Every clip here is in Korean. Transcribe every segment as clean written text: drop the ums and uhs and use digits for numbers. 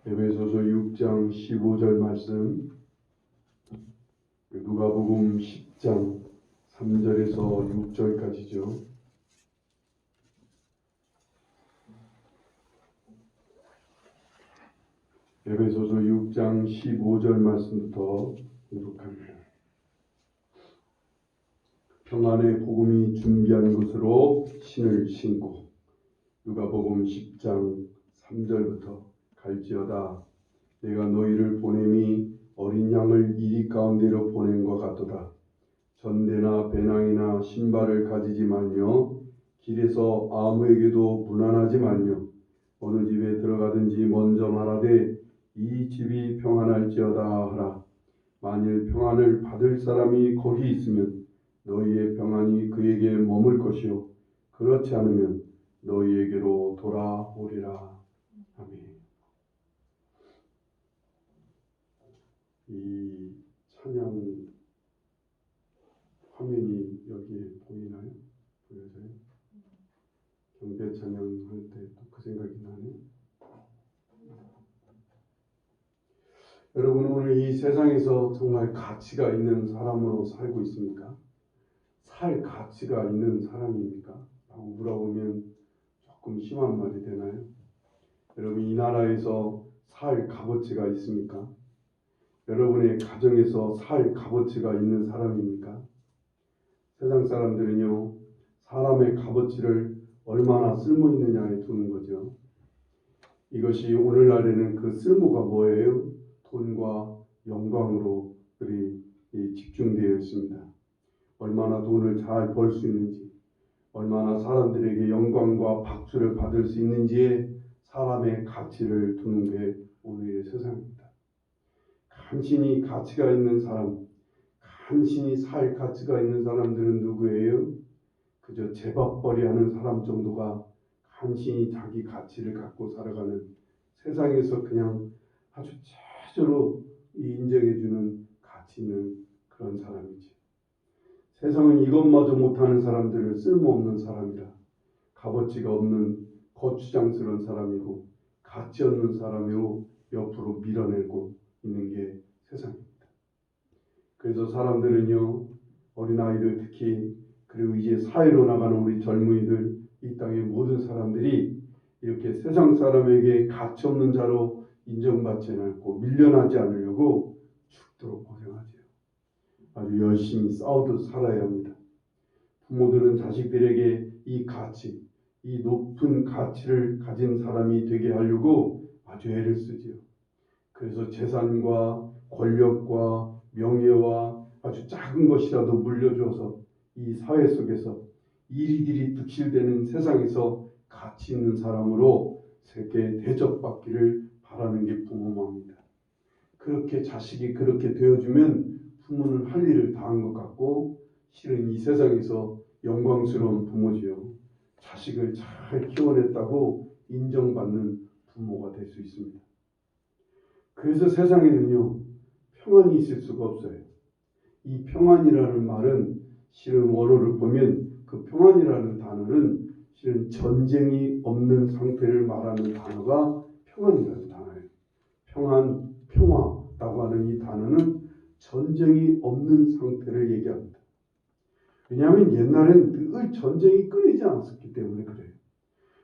에베소서 6장 15절 말씀, 누가복음 10장 3절에서 6절까지죠. 에베소서 6장 15절 말씀부터 공독합니다. 평안의 복음이 준비한 것으로 신을 신고, 누가복음 10장 3절부터 갈지어다 내가 너희를 보냄이 어린 양을 이리 가운데로 보냄과 같도다. 전대나 배낭이나 신발을 가지지 말며 길에서 아무에게도 무난하지 말며 어느 집에 들어가든지 먼저 말하되 이 집이 평안할지어다 하라. 만일 평안을 받을 사람이 거기 있으면 너희의 평안이 그에게 머물 것이요 그렇지 않으면 너희에게로 돌아오리라. 아멘. 이 찬양 화면이 여기에 보이나요? 보여져요? 경배 찬양할 때 또 그 생각이 나네. 여러분, 오늘 이 세상에서 정말 가치가 있는 사람으로 살고 있습니까? 살 가치가 있는 사람입니까? 라고 물어보면 조금 심한 말이 되나요? 여러분, 이 나라에서 살 값어치가 있습니까? 여러분의 가정에서 살 값어치가 있는 사람입니까? 세상 사람들은요, 사람의 값어치를 얼마나 쓸모 있느냐에 두는 거죠. 이것이 오늘날에는 그 쓸모가 뭐예요? 돈과 영광으로 우리 집중되어 있습니다. 얼마나 돈을 잘 벌 수 있는지, 얼마나 사람들에게 영광과 박수를 받을 수 있는지에 사람의 가치를 두는 게 오늘의 세상입니다. 간신히 가치가 있는 사람, 간신히 살 가치가 있는 사람들은 누구예요? 그저 제밥벌이 하는 사람 정도가 간신히 자기 가치를 갖고 살아가는, 세상에서 그냥 아주 최저로 인정해주는 가치 있는 그런 사람이지. 세상은 이것마저 못하는 사람들을 쓸모없는 사람이라, 값어치가 없는 거추장스러운 사람이고 가치 없는 사람으로 옆으로 밀어내고 있는 게 세상입니다. 그래서 사람들은요, 어린아이들 특히, 그리고 이제 사회로 나가는 우리 젊은이들, 이 땅의 모든 사람들이 이렇게 세상 사람에게 가치 없는 자로 인정받지 않고 밀려나지 않으려고 죽도록 고생하죠. 아주 열심히 싸우듯 살아야 합니다. 부모들은 자식들에게 이 가치, 이 높은 가치를 가진 사람이 되게 하려고 아주 애를 쓰지요. 그래서 재산과 권력과 명예와 아주 작은 것이라도 물려줘서 이 사회 속에서 이리들이 득실되는 세상에서 가치 있는 사람으로 세계 대접받기를 바라는 게 부모 마음입니다. 그렇게 자식이 그렇게 되어주면 부모는 할 일을 다 한 것 같고, 실은 이 세상에서 영광스러운 부모지요. 자식을 잘 키워냈다고 인정받는 부모가 될 수 있습니다. 그래서 세상에는요, 평안이 있을 수가 없어요. 이 평안이라는 말은 실은 원어를 보면 그 평안이라는 단어는 실은 전쟁이 없는 상태를 말하는 단어가 평안이라는 단어예요. 평안, 평화라고 하는 이 단어는 전쟁이 없는 상태를 얘기합니다. 왜냐하면 옛날엔 늘 전쟁이 끊이지 않았기 때문에 그래요.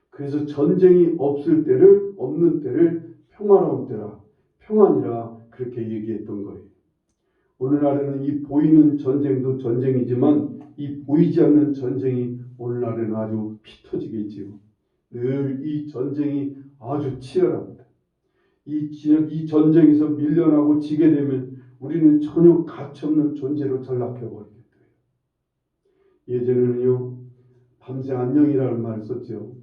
그래서 전쟁이 없을 때를, 없는 때를 평화로운 때라, 평안이라 그렇게 얘기했던 거예요. 오늘날에는 이 보이는 전쟁도 전쟁이지만 이 보이지 않는 전쟁이 오늘날에는 아주 피 터지게 있지요. 늘 이 전쟁이 아주 치열합니다. 이 전쟁에서 밀려나고 지게 되면 우리는 전혀 가치 없는 존재로 전락해버리게 돼요. 예전에는요, 밤새 안녕이라는 말을 썼죠.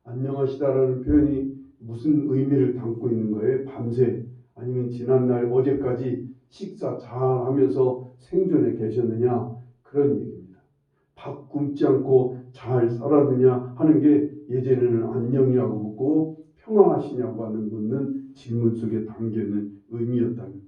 안녕하시다라는 표현이 무슨 의미를 담고 있는 거예요? 밤새, 아니면 지난날 어제까지 식사 잘 하면서 생존해 계셨느냐, 그런 얘기입니다. 밥 굶지 않고 잘 살았느냐 하는 게 예전에는 안녕이라고 묻고 평안하시냐고 하는 묻는 질문 속에 담겨있는 의미였다면,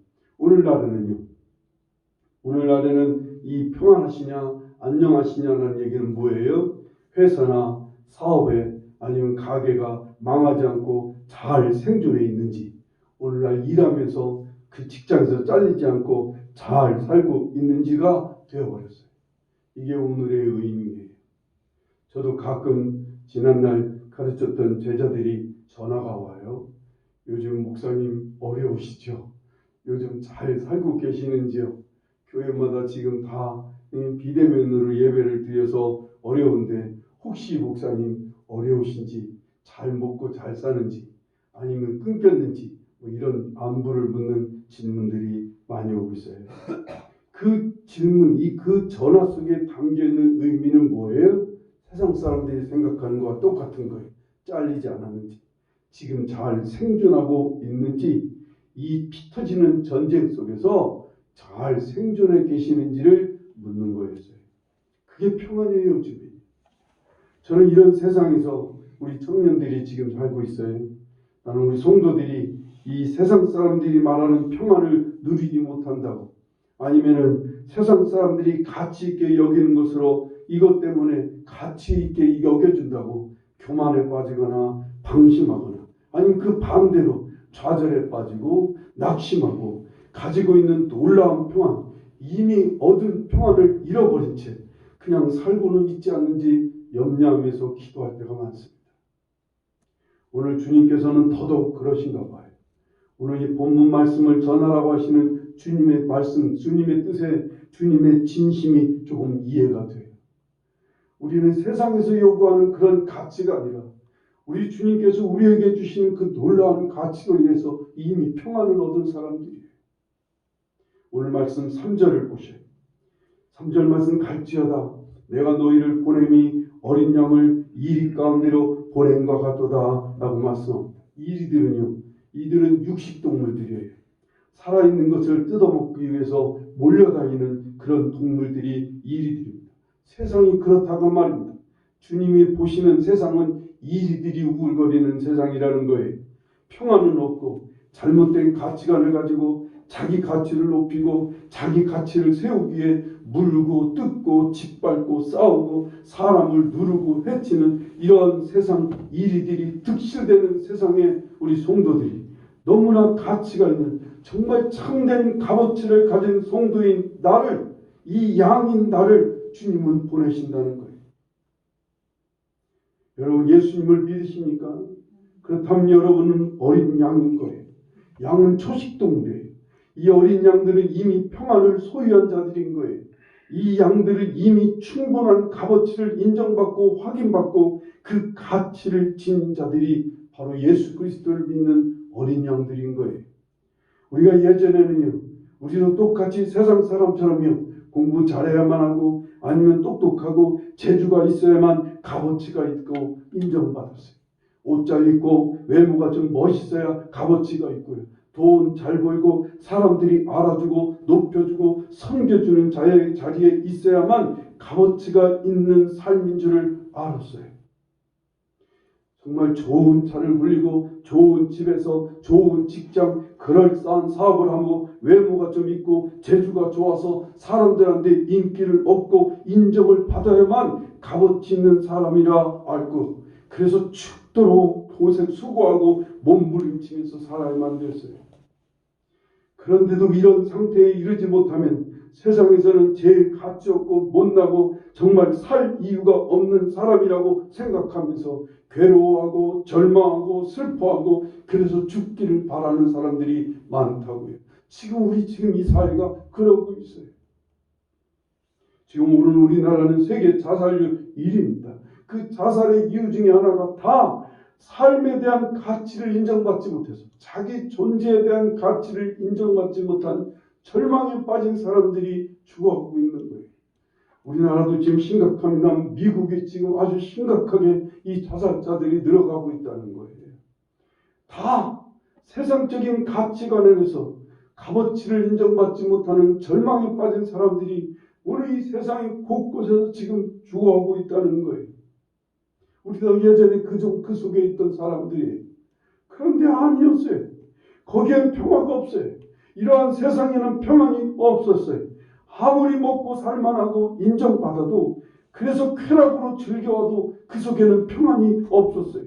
오늘날에는 이 평안하시냐 안녕하시냐는 얘기는 뭐예요? 회사나 사업에 아니면 가게가 망하지 않고 잘 생존해 있는지, 오늘날 일하면서 그 직장에서 잘리지 않고 잘 살고 있는지가 되어버렸어요. 이게 오늘의 의미예요. 저도 가끔 지난날 가르쳤던 제자들이 전화가 와요. 요즘 목사님 어려우시죠? 요즘 잘 살고 계시는지요? 교회마다 지금 다 비대면으로 예배를 드려서 어려운데 혹시 목사님 어려우신지, 잘 먹고 잘 사는지, 아니면 끊겼는지 이런 안부를 묻는 질문들이 많이 오고 있어요. 그 질문, 그 전화 속에 담겨있는 의미는 뭐예요? 세상 사람들이 생각하는 것과 똑같은 거예요. 잘리지 않았는지, 지금 잘 생존하고 있는지, 이 피 터지는 전쟁 속에서 잘 생존해 계시는지를 묻는 거였어요. 그게 평안이에요, 요즘에. 저는 이런 세상에서 우리 청년들이 지금 살고 있어요. 나는 우리 성도들이 이 세상 사람들이 말하는 평안을 누리지 못한다고, 아니면은 세상 사람들이 가치 있게 여기는 것으로 이것 때문에 가치 있게 여겨준다고 교만에 빠지거나 방심하거나, 아니면 그 반대로 좌절에 빠지고 낙심하고 가지고 있는 놀라운 평안, 이미 얻은 평안을 잃어버린 채 그냥 살고는 있지 않는지 염려하면서 기도할 때가 많습니다. 오늘 주님께서는 더더욱 그러신가 봐요. 오늘 이 본문 말씀을 전하라고 하시는 주님의 말씀, 주님의 뜻에 주님의 진심이 조금 이해가 돼요. 우리는 세상에서 요구하는 그런 가치가 아니라 우리 주님께서 우리에게 주시는 그 놀라운 가치로 인해서 이미 평안을 얻은 사람들이에요. 오늘 말씀 3절을 보셔요. 3절 말씀 갈지어다 내가 너희를 보냄이 어린 양을 이리 가운데로 보냄과 같도다 라고 말씀합니다. 이들은 육식동물들이에요. 살아있는 것을 뜯어먹기 위해서 몰려다니는 그런 동물들이 이리들입니다. 세상이 그렇다고 말입니다. 주님이 보시는 세상은 이리들이 우글거리는 세상이라는 거예요. 평안은 없고 잘못된 가치관을 가지고 자기 가치를 높이고 자기 가치를 세우기 위해 물고 뜯고 짓밟고 싸우고 사람을 누르고 해치는 이러한 세상, 이리들이 득실되는 세상에 우리 성도들이 너무나 가치가 있는 정말 참된 값어치를 가진 성도인 나를, 이 양인 나를 주님은 보내신다는 거예요. 여러분 예수님을 믿으십니까? 그렇다면 여러분은 어린 양인 거예요. 양은 초식동물이에요. 이 어린 양들은 이미 평안을 소유한 자들인 거예요. 이 양들은 이미 충분한 값어치를 인정받고 확인받고 그 가치를 지닌 자들이 바로 예수 그리스도를 믿는 어린 양들인 거예요. 우리가 예전에는요, 우리도 똑같이 세상 사람처럼요, 공부 잘해야만 하고 아니면 똑똑하고 재주가 있어야만 값어치가 있고 인정받았어요. 옷 잘 입고 외모가 좀 멋있어야 값어치가 있고요. 돈 잘 벌고 사람들이 알아주고 높여주고 섬겨주는 자리에 있어야만 값어치가 있는 삶인 줄을 알았어요. 정말 좋은 차를 굴리고 좋은 집에서 좋은 직장, 그럴싸한 사업을 하고 외모가 좀 있고 재주가 좋아서 사람들한테 인기를 얻고 인정을 받아야만 값어치 있는 사람이라 알고, 그래서 죽도록 고생 수고하고 몸부림치면서 살아야만 됐어요. 그런데도 이런 상태에 이르지 못하면 세상에서는 제일 가치 없고 못나고 정말 살 이유가 없는 사람이라고 생각하면서 괴로워하고 절망하고 슬퍼하고 그래서 죽기를 바라는 사람들이 많다고요. 지금 이 사회가 그러고 있어요. 지금 오늘 우리나라는 세계 자살률 1위입니다. 그 자살의 이유 중에 하나가 다 삶에 대한 가치를 인정받지 못해서, 자기 존재에 대한 가치를 인정받지 못한 절망에 빠진 사람들이 죽어가고 있는 거예요. 우리나라도 지금 심각합니다. 미국이 지금 아주 심각하게 이 자살자들이 늘어가고 있다는 거예요. 다 세상적인 가치관에서 값어치를 인정받지 못하는 절망에 빠진 사람들이 오늘 이 세상의 곳곳에서 지금 죽어가고 있다는 거예요. 우리도 예전에 그 속에 있던 사람들이, 그런데 아니었어요. 거기엔 평화가 없어요. 이러한 세상에는 평안이 없었어요. 아무리 먹고 살만하고 인정받아도, 그래서 쾌락으로 즐겨와도 그 속에는 평안이 없었어요.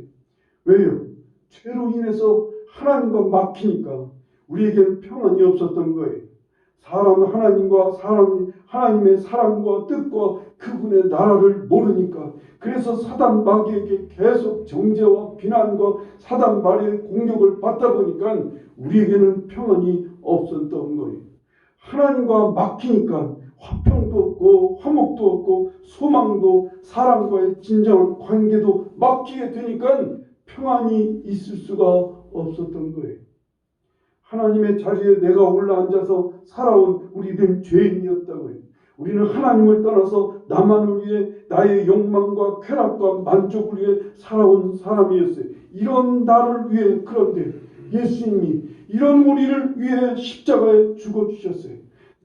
왜요? 죄로 인해서 하나님과 막히니까 우리에게는 평안이 없었던 거예요. 사람은 하나님의 사랑과 뜻과 그분의 나라를 모르니까, 그래서 사단 마귀에게 계속 정죄와 비난과 사단 마귀의 공격을 받다 보니까 우리에게는 평안이 없었던 거예요. 하나님과 막히니까 화평도 없고 화목도 없고 소망도 사랑과의 진정한 관계도 막히게 되니까 평안이 있을 수가 없었던 거예요. 하나님의 자리에 내가 올라앉아서 살아온 우리들은 죄인이었다고요. 우리는 하나님을 떠나서 나만을 위해 나의 욕망과 쾌락과 만족을 위해 살아온 사람이었어요. 이런 나를 위해, 그런데 예수님이 이런 우리를 위해 십자가에 죽어주셨어요.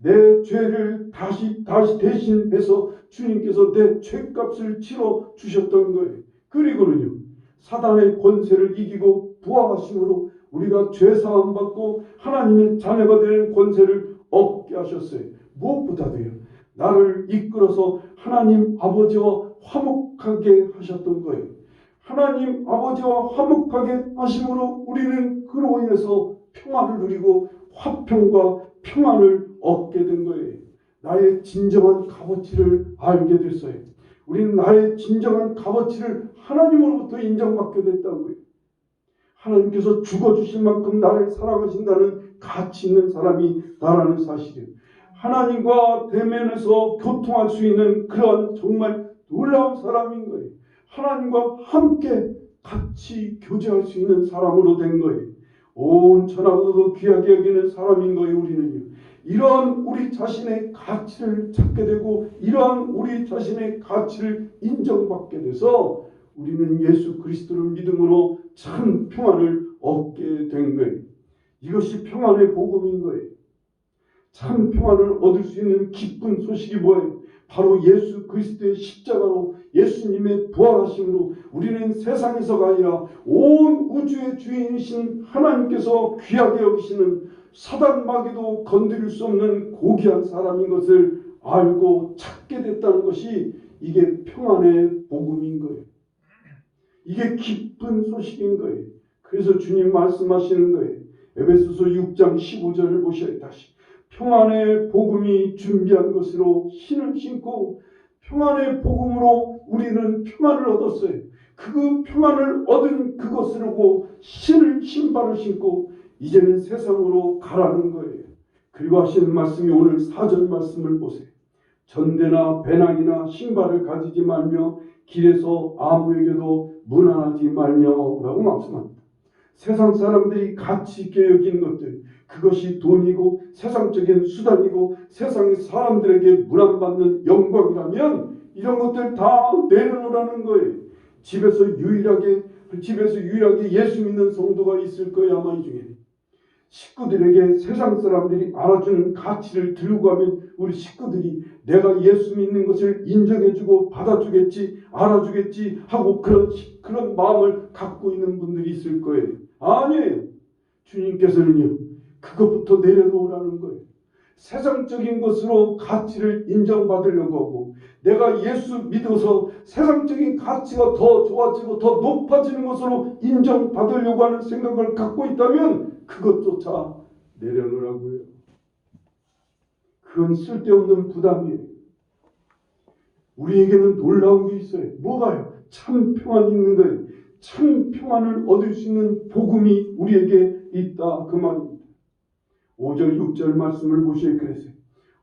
내 죄를 다시 대신해서 주님께서 내 죄값을 치러 주셨던 거예요. 그리고는요, 사단의 권세를 이기고 부활하심으로 우리가 죄사함 받고 하나님의 자녀가 되는 권세를 얻게 하셨어요. 무엇보다도요, 나를 이끌어서 하나님 아버지와 화목하게 하셨던 거예요. 하나님 아버지와 화목하게 하심으로 우리는 그로 인해서 평안을 누리고 화평과 평안을 얻게 된 거예요. 나의 진정한 값어치를 알게 됐어요. 우리는 나의 진정한 값어치를 하나님으로부터 인정받게 됐다고요. 하나님께서 죽어주실 만큼 나를 사랑하신다는 가치 있는 사람이 나라는 사실이에요. 하나님과 대면해서 교통할 수 있는 그런 정말 놀라운 사람인 거예요. 하나님과 함께 같이 교제할 수 있는 사람으로 된 거예요. 온 천하보다도 귀하게 여기는 사람인 거예요. 우리는요, 이러한 우리 자신의 가치를 찾게 되고 이러한 우리 자신의 가치를 인정받게 돼서 우리는 예수 그리스도를 믿음으로 참 평안을 얻게 된 거예요. 이것이 평안의 복음인 거예요. 참 평안을 얻을 수 있는 기쁜 소식이 뭐예요? 바로 예수 그리스도의 십자가로, 예수님의 부활하심으로 우리는 세상에서가 아니라 온 우주의 주인이신 하나님께서 귀하게 여기시는 사단 마귀도 건드릴 수 없는 고귀한 사람인 것을 알고 찾게 됐다는 것이, 이게 평안의 복음인 거예요. 이게 기쁜 소식인 거예요. 그래서 주님 말씀하시는 거예요. 에베소서 6장 15절을 보셔야 다시. 평안의 복음이 준비한 것으로 신을 신고, 평안의 복음으로 우리는 평안을 얻었어요. 그 평안을 얻은 그것으로 신발을 신고 이제는 세상으로 가라는 거예요. 그리고 하시는 말씀이 오늘 4절 말씀을 보세요. 전대나 배낭이나 신발을 가지지 말며 길에서 아무에게도 무난하지 말며라고 말씀합니다. 세상 사람들이 가치 있게 여기는 것들, 그것이 돈이고 세상적인 수단이고 세상의 사람들에게 문안받는 영광이라면 이런 것들 다 내려놓으라는 거예요. 집에서 유일하게 예수 믿는 성도가 있을 거예요. 아마 이 중에 식구들에게 세상 사람들이 알아주는 가치를 들고 가면 우리 식구들이 내가 예수 믿는 것을 인정해주고 받아주겠지, 알아주겠지 하고 그런 마음을 갖고 있는 분들이 있을 거예요. 아니에요. 주님께서는요, 그것부터 내려놓으라는 거예요. 세상적인 것으로 가치를 인정받으려고 하고, 내가 예수 믿어서 세상적인 가치가 더 좋아지고 더 높아지는 것으로 인정받으려고 하는 생각을 갖고 있다면 그것조차 내려놓으라고요. 그건 쓸데없는 부담이에요. 우리에게는 놀라운 게 있어요. 뭐가요? 참 평안이 있는 거예요. 참 평안을 얻을 수 있는 복음이 우리에게 있다, 그 말입니다. 5절 6절 말씀을 보시에 그랬어요.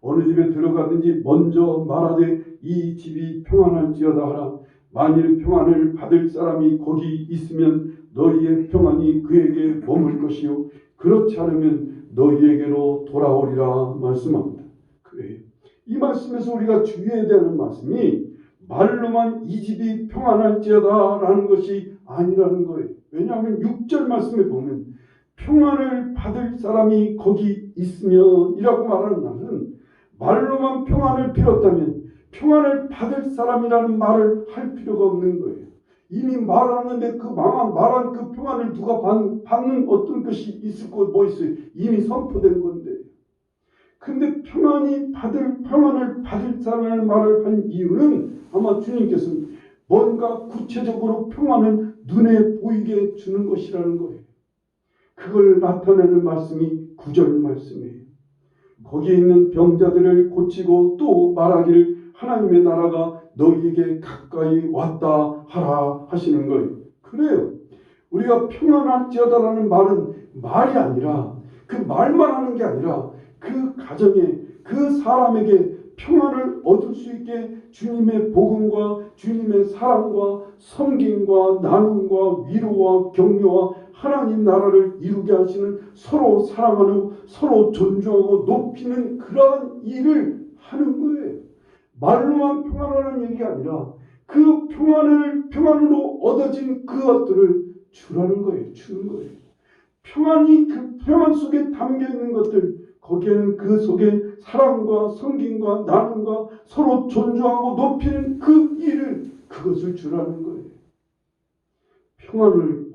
어느 집에 들어가든지 먼저 말하되 이 집이 평안할지어다 하라. 만일 평안을 받을 사람이 거기 있으면 너희의 평안이 그에게 머물 것이요 그렇지 않으면 너희에게로 돌아오리라 말씀합니다. 그래요. 이 말씀에서 우리가 주의해야 되는 말씀이 말로만 이 집이 평안할지어다 라는 것이 아니라는 거예요. 왜냐하면 6절 말씀에 보면 평안을 받을 사람이 거기 있으면 이라고 말하는 것은 말로만 평안을 빌었다면 평안을 받을 사람이라는 말을 할 필요가 없는 거예요. 이미 말하는데 말한 그 평안을 누가 받는 어떤 것이 있을 것 뭐 있어요? 이미 선포된 건데. 근데 평안을 받을 사람이라는 말을 한 이유는 아마 주님께서는 뭔가 구체적으로 평안을 눈에 보이게 주는 것이라는 거예요. 그걸 나타내는 말씀이 9절 말씀이에요. 거기에 있는 병자들을 고치고 또 말하기를 하나님의 나라가 너희에게 가까이 왔다 하라 하시는 거예요. 그래요. 우리가 평안할지어다라는 말은 말이 아니라 그 말만 하는 게 아니라 그 가정에 그 사람에게 평안을 얻을 수 있게 주님의 복음과 주님의 사랑과 섬김과 나눔과 위로와 격려와 하나님 나라를 이루게 하시는 서로 사랑하는 서로 존중하고 높이는 그러한 일을 하는 거예요. 말로만 평안하는 얘기가 아니라 그 평안으로 얻어진 그것들을 주라는 거예요. 주는 거예요. 평안이 그 평안 속에 담겨 있는 것들, 거기에는 그 속에 사랑과 섬김과 나눔과 서로 존중하고 높이는 그 일을, 그것을 주라는 거예요. 평안을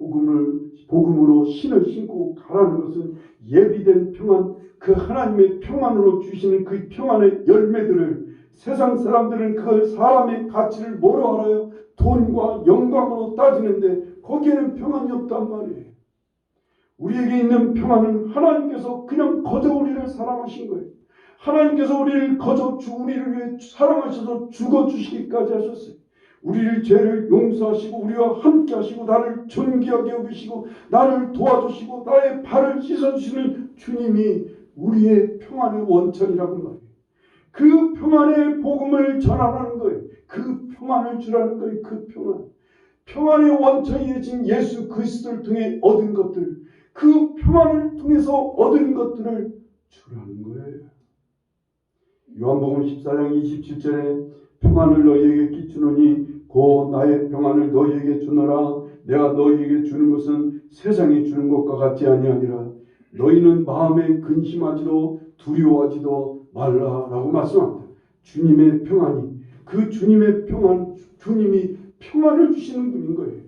복음으로 신을 신고 가라는 것은 예비된 평안, 그 하나님의 평안으로 주시는 그 평안의 열매들을 세상 사람들은 그 사람의 가치를 뭐로 알아요? 돈과 영광으로 따지는데 거기에는 평안이 없단 말이에요. 우리에게 있는 평안은 하나님께서 그냥 거저 우리를 사랑하신 거예요. 하나님께서 우리를 위해 사랑하셔서 죽어주시기까지 하셨어요. 우리를 죄를 용서하시고 우리와 함께 하시고 나를 존귀하게 여기시고 나를 도와주시고 나의 발을 씻어주시는 주님이 우리의 평안의 원천이라고 말해요. 그 평안의 복음을 전하라는 거예요. 그 평안을 주라는 거예요. 그 평안의 원천이 되신 예수 그리스도를 통해 얻은 것들, 그 평안을 통해서 얻은 것들을 주라는 거예요. 요한복음 14장 27절에 평안을 너희에게 끼치노니 곧 나의 평안을 너희에게 주노라. 내가 너희에게 주는 것은 세상이 주는 것과 같지 아니하니라. 너희는 마음에 근심하지도 두려워하지도 말라라고 말씀합니다. 주님의 평안이, 그 주님의 평안, 주님이 평안을 주시는 분인 거예요.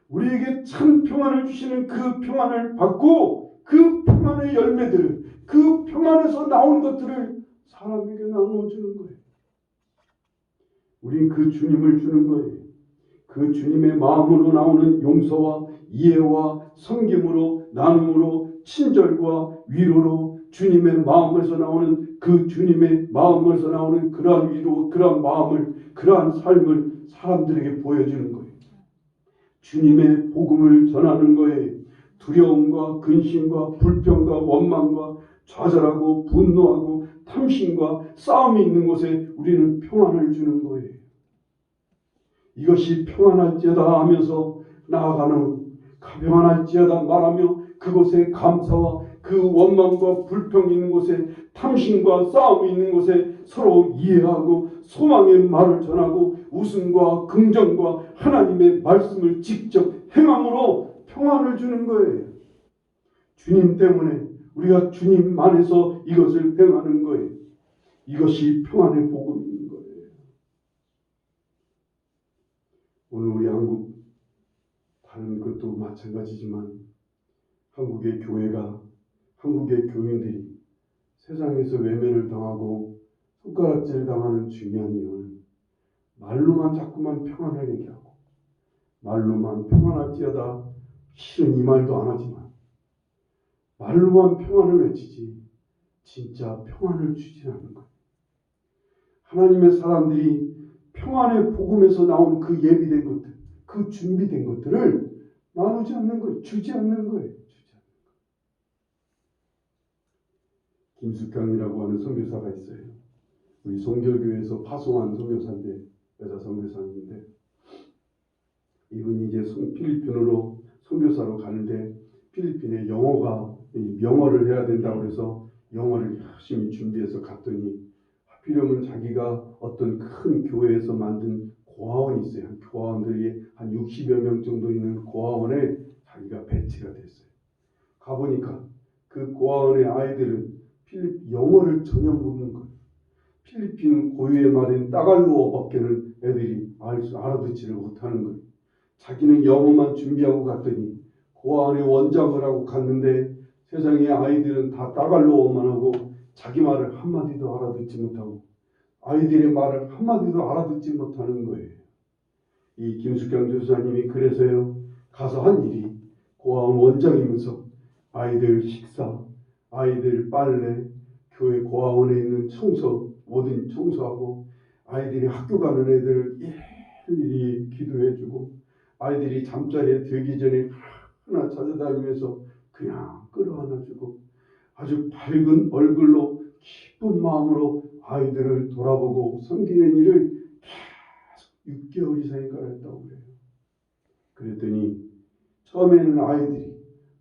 우리에게 참 평안을 주시는 그 평안을 받고 그 평안의 열매들을, 그 평안에서 나온 것들을 사람에게 나눠주는 거예요. 우린 그 주님을 주는 거예요. 그 주님의 마음으로 나오는 용서와 이해와 섬김으로, 나눔으로, 친절과 위로로 주님의 마음에서 나오는 그 주님의 마음에서 나오는 그러한 위로, 그러한 마음을, 그러한 삶을 사람들에게 보여주는 거예요. 주님의 복음을 전하는 거예요. 두려움과 근심과 불평과 원망과 좌절하고 분노하고 탐심과 싸움이 있는 곳에 우리는 평안을 주는 거예요. 이것이 평안할지어다 하면서 나아가는, 평안할지어다 말하며 그곳에 감사와 그 원망과 불평이 있는 곳에, 탐심과 싸움이 있는 곳에 서로 이해하고 소망의 말을 전하고 웃음과 긍정과 하나님의 말씀을 직접 행함으로 평안을 주는 거예요. 주님 때문에 우리가 주님 안에서 이것을 행하는 거예요. 이것이 평안의 복음인 거예요. 오늘 우리 한국, 다른 것도 마찬가지지만 한국의 교회가, 한국의 교인들이 세상에서 외면을 당하고 손가락질 당하는 중요한 이유는 말로만 자꾸만 평안을 얘기하고 말로만 평안할지어다, 실은 이 말도 안 하지만 말로만 평안을 외치지 진짜 평안을 주지 않는 거예요. 하나님의 사람들이 평안의 복음에서 나온 그 예비된 것들, 그 준비된 것들을 나누지 않는 거예요. 주지 않는 거예요. 김숙경이라고 하는 선교사가 있어요. 우리 송결교회에서 파송한 선교사인데, 여자 선교사인데, 이분이 이제 필리핀으로 선교사로 가는데 필리핀에 영어를 해야 된다고 해서 영어를 열심히 준비해서 갔더니 하필이면 자기가 어떤 큰 교회에서 만든 고아원이 있어요. 고아원들이 한 60여 명 정도 있는 고아원에 자기가 배치가 됐어요. 가보니까 그 고아원의 아이들은 영어를 전혀 모르는 거예요. 필리핀 고유의 말인 따갈로어밖에는 애들이 알아듣지를 못하는 거예요. 자기는 영어만 준비하고 갔더니 고아원에 원장을 하고 갔는데 세상에 아이들은 다 따갈로어만 하고 자기 말을 한마디도 알아듣지 못하고 아이들의 말을 한마디도 알아듣지 못하는 거예요. 이 김숙경 교수님이 그래서요, 가서 한 일이 고아원 원장이면서 아이들 식사, 아이들 빨래, 교회 고아원에 있는 청소, 모든 청소하고, 아이들이 학교 가는 애들 일일이 기도해주고, 아이들이 잠자리에 들기 전에 하나 찾아다니면서 그냥 끌어안아주고, 아주 밝은 얼굴로 기쁜 마음으로 아이들을 돌아보고 섬기는 일을 계속 6개월 이상인가 했다고 그래요. 그랬더니 처음에는 아이들이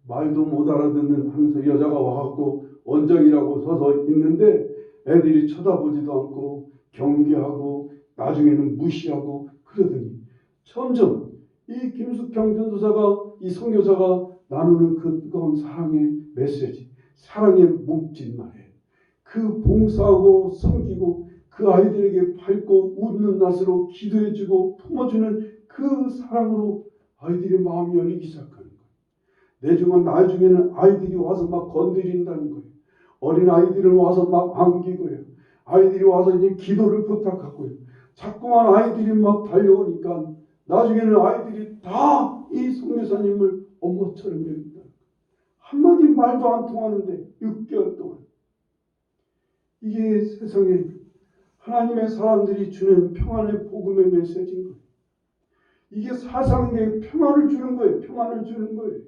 말도 못 알아듣는 한 여자가 와갖고 원장이라고 서서 있는데 애들이 쳐다보지도 않고 경계하고 나중에는 무시하고 그러더니 점점 이 김숙경 전도사가 이 선교사가 나누는 그 뜨거운 사랑의 메시지, 사랑의 묵진 말에 그 봉사하고 섬기고 그 아이들에게 밝고 웃는 낯으로 기도해주고 품어주는 그 사랑으로 아이들의 마음이 열리기 시작하는 거예요. 나중에는 아이들이 와서 막 건드린다는 거예요. 어린 아이들은 와서 막 안기고요. 아이들이 와서 이제 기도를 부탁하고요. 자꾸만 아이들이 막 달려오니까 나중에는 아이들이 다 이 선교사님을 엄마처럼 여긴다. 한마디 말도 안 통하는데 6개월 동안. 이게 세상에 하나님의 사람들이 주는 평안의 복음의 메시지인 거예요. 이게 사상에 평안을 주는 거예요. 평안을 주는 거예요.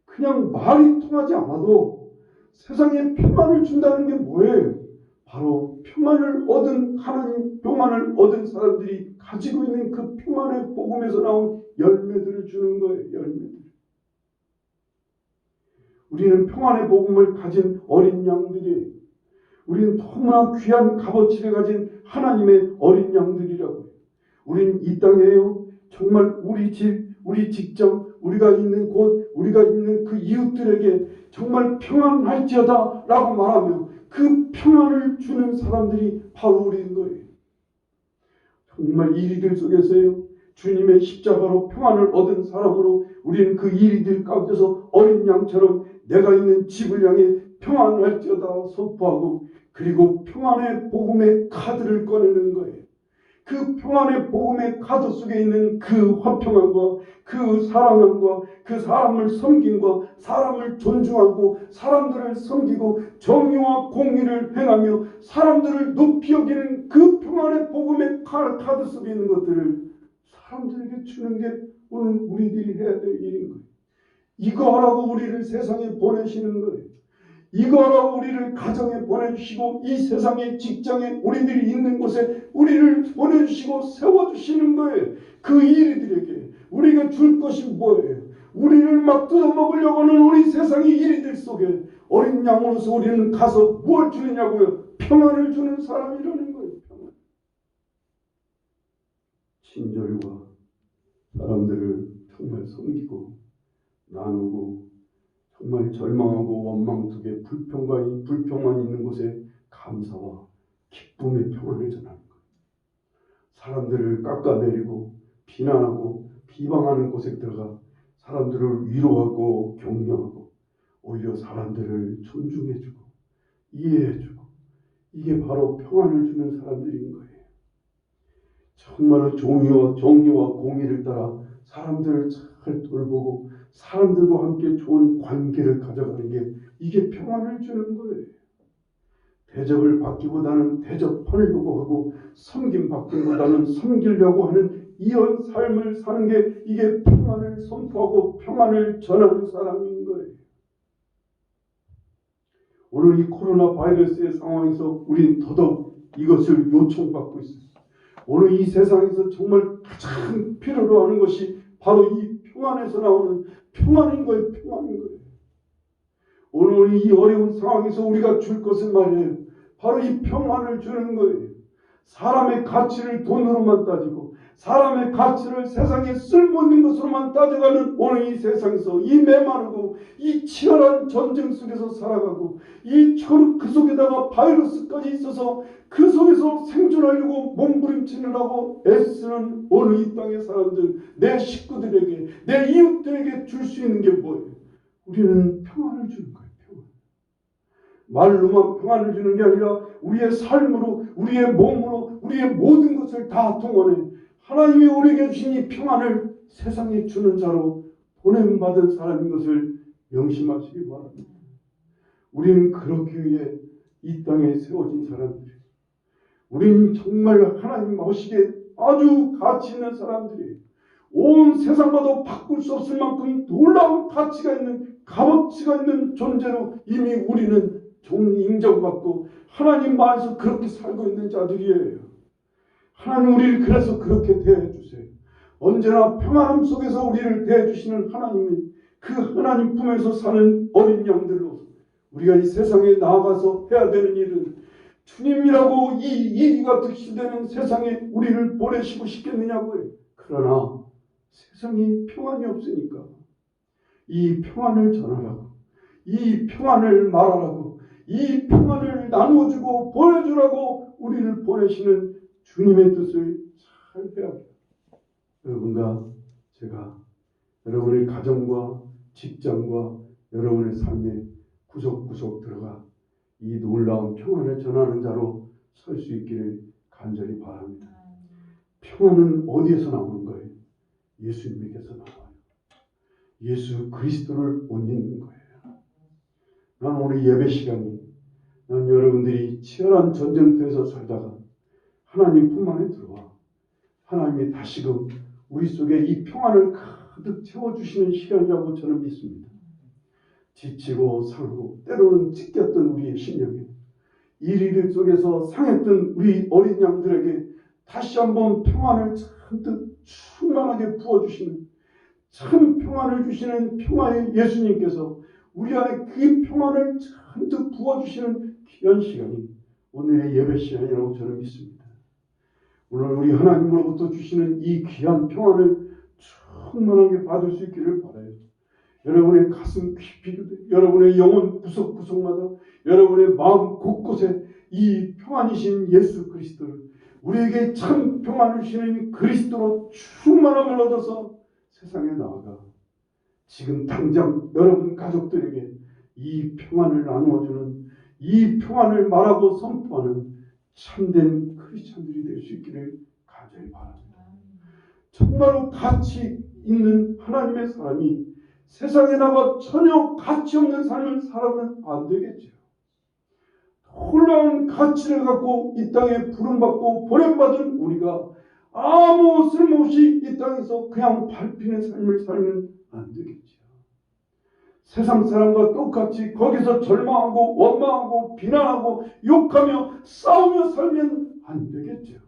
그냥 말이 통하지 않아도 세상에 평안을 준다는 게 뭐예요? 바로 평안을 얻은 하나님, 평안을 얻은 사람들이 가지고 있는 그 평안의 복음에서 나온 열매들을 주는 거예요. 열매들. 우리는 평안의 복음을 가진 어린 양들이에요. 우리는 너무나 귀한 값어치를 가진 하나님의 어린 양들이라고요. 우리는 이 땅에요. 정말 우리 집, 우리 직장, 우리가 있는 곳, 우리가 있는 그 이웃들에게 정말 평안할지어다 라고 말하며 그 평안을 주는 사람들이 바로 우리인 거예요. 정말 이리들 속에서요. 주님의 십자가로 평안을 얻은 사람으로 우리는 그 이리들 가운데서 어린 양처럼 내가 있는 집을 향해 평안할지어다 선포하고 그리고 평안의 복음의 카드를 꺼내는 거예요. 그 평안의 복음의 카드 속에 있는 그 화평함과 그 사랑함과 그 사람을 섬김과 사람을 존중하고 사람들을 섬기고 정의와 공의를 행하며 사람들을 높이 여기는 그 평안의 복음의 카드 속에 있는 것들을 사람들에게 주는 게 오늘 우리들이 해야 될 일인 거예요. 이거 하라고 우리를 세상에 보내시는 거예요. 이거 하라고 우리를 가정에 보내주시고 이 세상의 직장에 우리들이 있는 곳에 우리를 보내주시고 세워주시는 거예요. 그 이리들에게 우리가 줄 것이 뭐예요? 우리를 막 뜯어먹으려고 하는 우리 세상의 이리들 속에 어린 양으로서 우리는 가서 뭘 주느냐고요? 평안을 주는 사람이라는 거예요. 평안. 친절과 사람들을 정말 섬기고 나누고 정말 절망하고 원망 속에 불평만 있는 곳에 감사와 기쁨의 평안을 전하는 거예요. 사람들을 깎아내리고 비난하고 비방하는 곳에 들어가 사람들을 위로하고 격려하고 오히려 사람들을 존중해주고 이해해주고 이게 바로 평안을 주는 사람들인 거예요. 정말로 정의와 공의를 따라 사람들을 잘 돌보고 사람들과 함께 좋은 관계를 가져가는 게 이게 평안을 주는 거예요. 대접을 받기보다는 대접하려고 하고 섬김 받기보다는 섬기려고 하는 이런 삶을 사는 게 이게 평안을 선포하고 평안을 전하는 사람인 거예요. 오늘 이 코로나 바이러스의 상황에서 우리는 더더욱 이것을 요청받고 있습니다. 오늘 이 세상에서 정말 가장 필요로 하는 것이 바로 이 평안에서 나오는 평안인 거예요. 평안인 거예요. 오늘 이 어려운 상황에서 우리가 줄 것은 말이에요. 바로 이 평안을 주는 거예요. 사람의 가치를 돈으로만 따지고 사람의 가치를 세상에 쓸모있는 것으로만 따져가는 오늘 이 세상에서 이 메마르고 이 치열한 전쟁 속에서 살아가고 그 속에다가 바이러스까지 있어서 그 속에서 생존하려고 몸부림치느라고 애쓰는 오늘 이 땅의 사람들, 내 식구들에게, 내 이웃들에게 줄 수 있는 게 뭐예요? 우리는 평안을 주는 거예요. 평안. 말로만 평안을 주는 게 아니라 우리의 삶으로, 우리의 몸으로, 우리의 모든 것을 다 동원해 하나님이 우리에게 주신 이 평안을 세상에 주는 자로 보냄받은 사람인 것을 명심하시기 바랍니다. 우리는 그렇기 위해 이 땅에 세워진 사람들이에요. 우리는 정말 하나님 보시기에 아주 가치 있는 사람들이에요. 온 세상마다 바꿀 수 없을 만큼 놀라운 가치가 있는, 값어치가 있는 존재로 이미 우리는 인정받고 하나님 안에서 그렇게 살고 있는 자들이에요. 하나님 우리를 그래서 그렇게 대해주세요. 언제나 평안함 속에서 우리를 대해주시는 하나님이 그 하나님 품에서 사는 어린 양들로 우리가 이 세상에 나아가서 해야 되는 일은 주님이라고 이 일이가 득실되는 세상에 우리를 보내시고 싶겠느냐고요. 그러나 세상이 평안이 없으니까 이 평안을 전하라고, 이 평안을 말하라고, 이 평안을 나누어주고 보여주라고 우리를 보내시는 주님의 뜻을 잘 해야 합니다. 여러분과 제가 여러분의 가정과 직장과 여러분의 삶에 구석구석 들어가 이 놀라운 평안을 전하는 자로 설 수 있기를 간절히 바랍니다. 평안은 어디에서 나오는 거예요? 예수님에게서 나와요. 예수 그리스도를 못 잊는 거예요. 난 오늘 예배 시간이, 난 여러분들이 치열한 전쟁터에서 살다가 하나님 품 안에 들어와 하나님이 다시금 우리 속에 이 평안을 가득 채워주시는 시간이라고 저는 믿습니다. 지치고 상하고 때로는 찢겼던 우리의 심령에, 일 속에서 상했던 우리 어린 양들에게 다시 한번 평안을 잔뜩 충만하게 부어주시는, 참 평안을 주시는 평화의 예수님께서 우리 안에 그 평안을 잔뜩 부어주시는 귀한 시간이 오늘의 예배 시간이라고 저는 믿습니다. 오늘 우리 하나님으로부터 주시는 이 귀한 평안을 충만하게 받을 수 있기를 바라요. 여러분의 가슴 깊이, 여러분의 영혼 구석구석마다, 여러분의 마음 곳곳에 이 평안이신 예수 그리스도를, 우리에게 참 평안을 주시는 그리스도로 충만함을 얻어서 세상에 나아가 지금 당장 여러분 가족들에게 이 평안을 나누어주는, 이 평안을 말하고 선포하는 참된 크리스찬들이 될 수 있기를 간절히 바랍니다. 정말로 가치 있는 하나님의 사람이 세상에 나가 전혀 가치 없는 삶을 살아면 안 되겠죠. 놀라운 가치를 갖고 이 땅에 부름받고 보냄받은 우리가 아무 쓸모없이 이 땅에서 그냥 밟히는 삶을 살면 안 되겠죠. 세상 사람과 똑같이 거기서 절망하고 원망하고 비난하고 욕하며 싸우며 살면 안 되겠죠.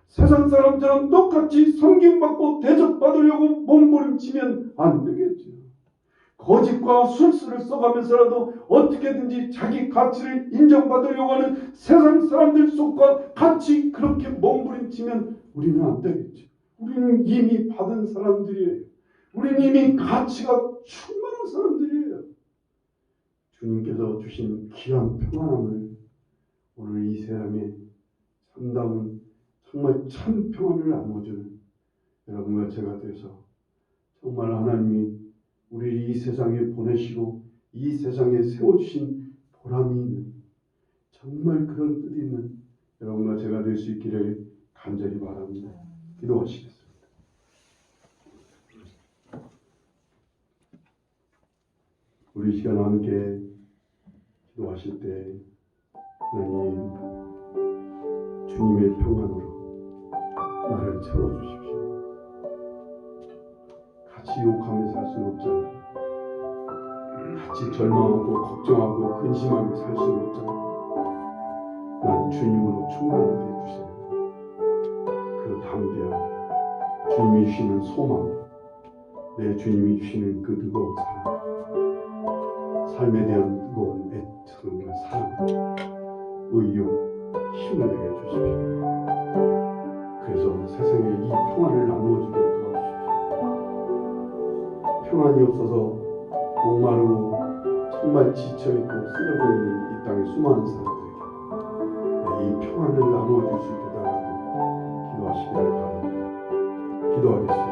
세상 사람처럼 똑같이 섬김받고 대접받으려고 몸부림치면 안 되겠죠. 거짓과 술수를 써가면서라도 어떻게든지 자기 가치를 인정받으려고 하는 세상 사람들 속과 같이 그렇게 몸부림치면 우리는 안 되겠죠. 우리는 이미 받은 사람들이에요. 우리는 이미 가치가 충만한 사람들이에요. 주님께서 주신 귀한 평안함을 오늘 이 세상에 참다운 정말 참 평안을 나눠주는 여러분과 제가 돼서 정말 하나님이 우리를 이 세상에 보내시고 이 세상에 세워주신 보람이 있는, 정말 그런 뜻이 있는 여러분과 제가 될 수 있기를 간절히 바랍니다. 기도하시겠습니다. 우리 시간 함께 기도하실 때 하나님 주님의 평안으로 나를 채워주십시오. 같이 욕하며 살 수는 없잖아요. 같이 절망하고 걱정하고 근심하며 살 수는 없잖아요. 난 주님으로 충만하게 해주세요. 그 담대함, 주님이 주시는 소망, 내 주님이 주시는 그 뜨거운 사랑, 삶에 대한 뜨거운 애정과 사랑, 의욕, 힘을 내게 해주십시오. 그래서 세상에 이 평안을 나누어주게 도와주십시오. 평안이 없어서 목마르고 정말 지쳐있고 쓰러져 있는 이 땅의 수많은 사람들에게 이 평안을 나누어줄 수 있게 달라고 기도하시기를 바랍니다. 기도하겠습니다.